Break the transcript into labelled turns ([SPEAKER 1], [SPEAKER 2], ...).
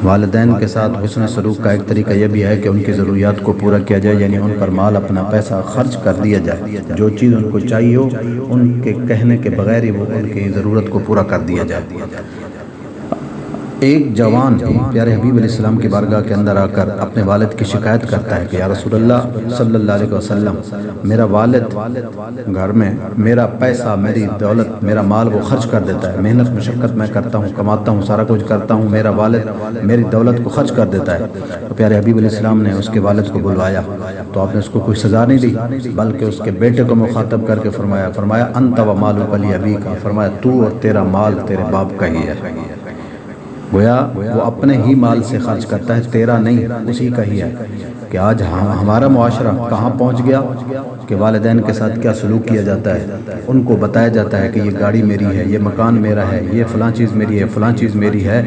[SPEAKER 1] والدین کے ساتھ حسن سلوک کا ایک طریقہ یہ بھی ہے کہ ان کی ضروریات کو پورا کیا جائے، یعنی ان پر مال اپنا پیسہ خرچ کر دیا جائے، جو چیز ان کو چاہیے ہو ان کے کہنے کے بغیر ہی وہ ان کی ضرورت کو پورا کر دیا جائے۔ ایک جوان پیارے حبیب علیہ السلام کی بارگاہ کے اندر آ کر اپنے والد کی شکایت کرتا ہے کہ یا رسول اللہ صلی اللہ علیہ وسلم، میرا والد گھر میں میرا پیسہ، میری دولت، میرا مال وہ خرچ کر دیتا ہے، محنت مشقت میں کرتا ہوں، کماتا ہوں، سارا کچھ کرتا ہوں، میرا والد میری دولت کو خرچ کر دیتا ہے۔ تو پیارے حبیب علیہ السلام نے اس کے والد کو بلوایا تو آپ نے اس کو کوئی سزا نہیں دی، بلکہ اس کے بیٹے کو مخاطب کر کے فرمایا انت و مالک لابیک، فرمایا تو اور تیرا مال تیرے باپ کا ہی ہے۔ گویا وہ اپنے ہی مال سے خرچ کرتا ہے، تیرا نہیں، اسی کا ہی ہے۔ کہ آج ہمارا معاشرہ کہاں پہنچ گیا کہ والدین کے ساتھ کیا سلوک کیا جاتا ہے، ان کو بتایا جاتا ہے کہ یہ گاڑی میری ہے، یہ مکان میرا ہے، یہ فلاں چیز میری ہے، فلاں چیز میری ہے۔